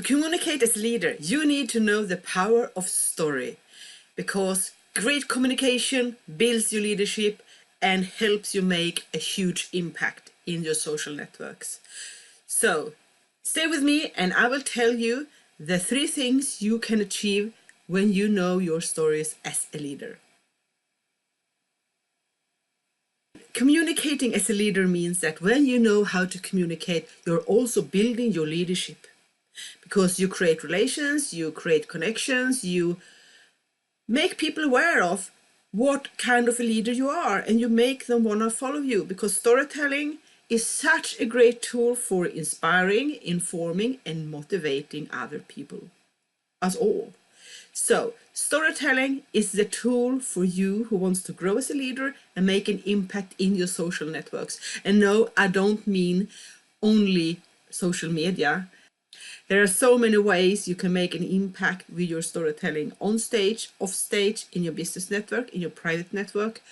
To communicate as a leader, you need to know the power of story, because great communication builds your leadership and helps you make a huge impact in your social networks. So stay with me and I will tell you the 3 things you can achieve when you know your stories as a leader. Communicating as a leader means that when you know how to communicate, you're also building your leadership, because you create relations, you create connections, you make people aware of what kind of a leader you are, and you make them want to follow you, because storytelling is such a great tool for inspiring, informing, and motivating other people, us all. So storytelling is the tool for you who wants to grow as a leader and make an impact in your social networks. And no, I don't mean only social media. There are so many ways you can make an impact with your storytelling: on stage, off stage, in your business network, in your private network,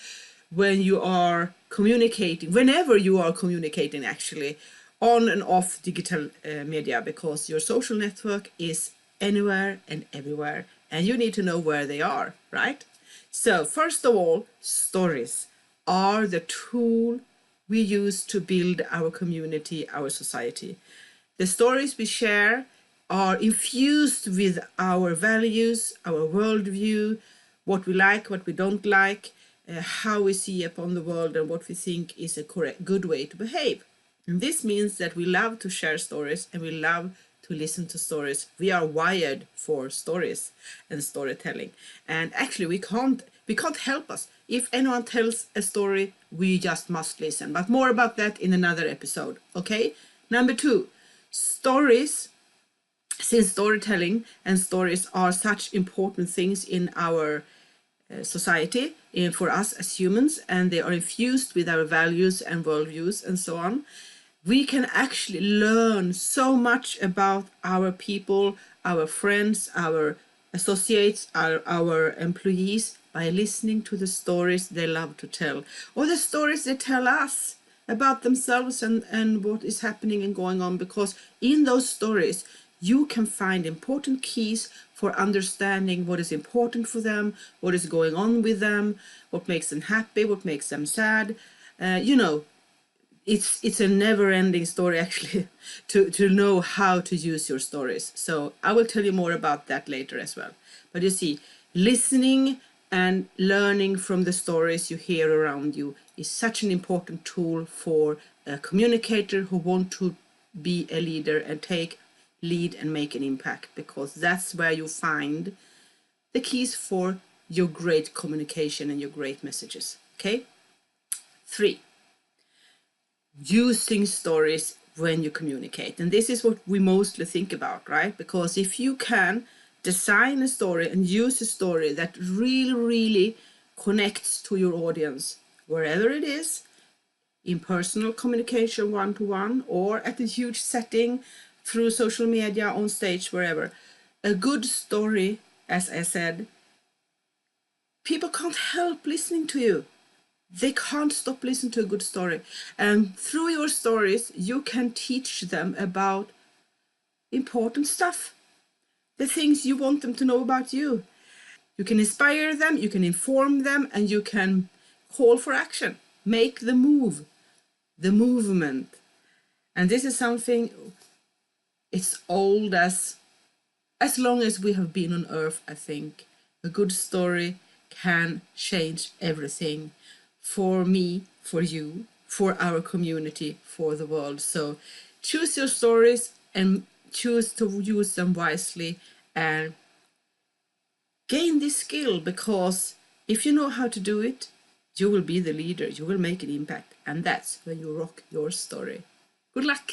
when you are communicating, whenever you are communicating actually, on and off digital media, because your social network is anywhere and everywhere, and you need to know where they are, right? So first of all, stories are the tool we use to build our community, our society. The stories we share are infused with our values, our worldview, what we like, what we don't like, how we see upon the world, and what we think is a good way to behave. And this means that we love to share stories and we love to listen to stories. We are wired for stories and storytelling. And actually we can't help us. If anyone tells a story, we just must listen. But more about that in another episode. Okay? Number 2, stories. Since storytelling and stories are such important things in our society, for us as humans, and they are infused with our values and worldviews and so on, we can actually learn so much about our people, our friends, our associates, our employees, by listening to the stories they love to tell, or the stories they tell us about themselves and what is happening and going on, because in those stories you can find important keys for understanding what is important for them, what is going on with them, what makes them happy, what makes them sad. It's a never-ending story actually to know how to use your stories. So I will tell you more about that later as well. But you see, listening and learning from the stories you hear around you is such an important tool for a communicator who want to be a leader and take lead and make an impact, because that's where you find the keys for your great communication and your great messages. Okay? 3, using stories when you communicate. And this is what we mostly think about, right? Because if you can design a story and use a story that really connects to your audience, wherever it is, in personal communication, one-to-one, or at a huge setting, through social media, on stage, wherever, a good story, as I said, people can't help listening to you. They can't stop listening to a good story. And through your stories, you can teach them about important stuff, the things you want them to know about you. You can inspire them, you can inform them, and you can call for action, make the move, the movement. And this is something, it's old as long as we have been on earth. I think a good story can change everything, for me, for you, for our community, for the world. So choose your stories and choose to use them wisely and gain this skill, because if you know how to do it, you will be the leader, you will make an impact, and that's when you rock your story. Good luck!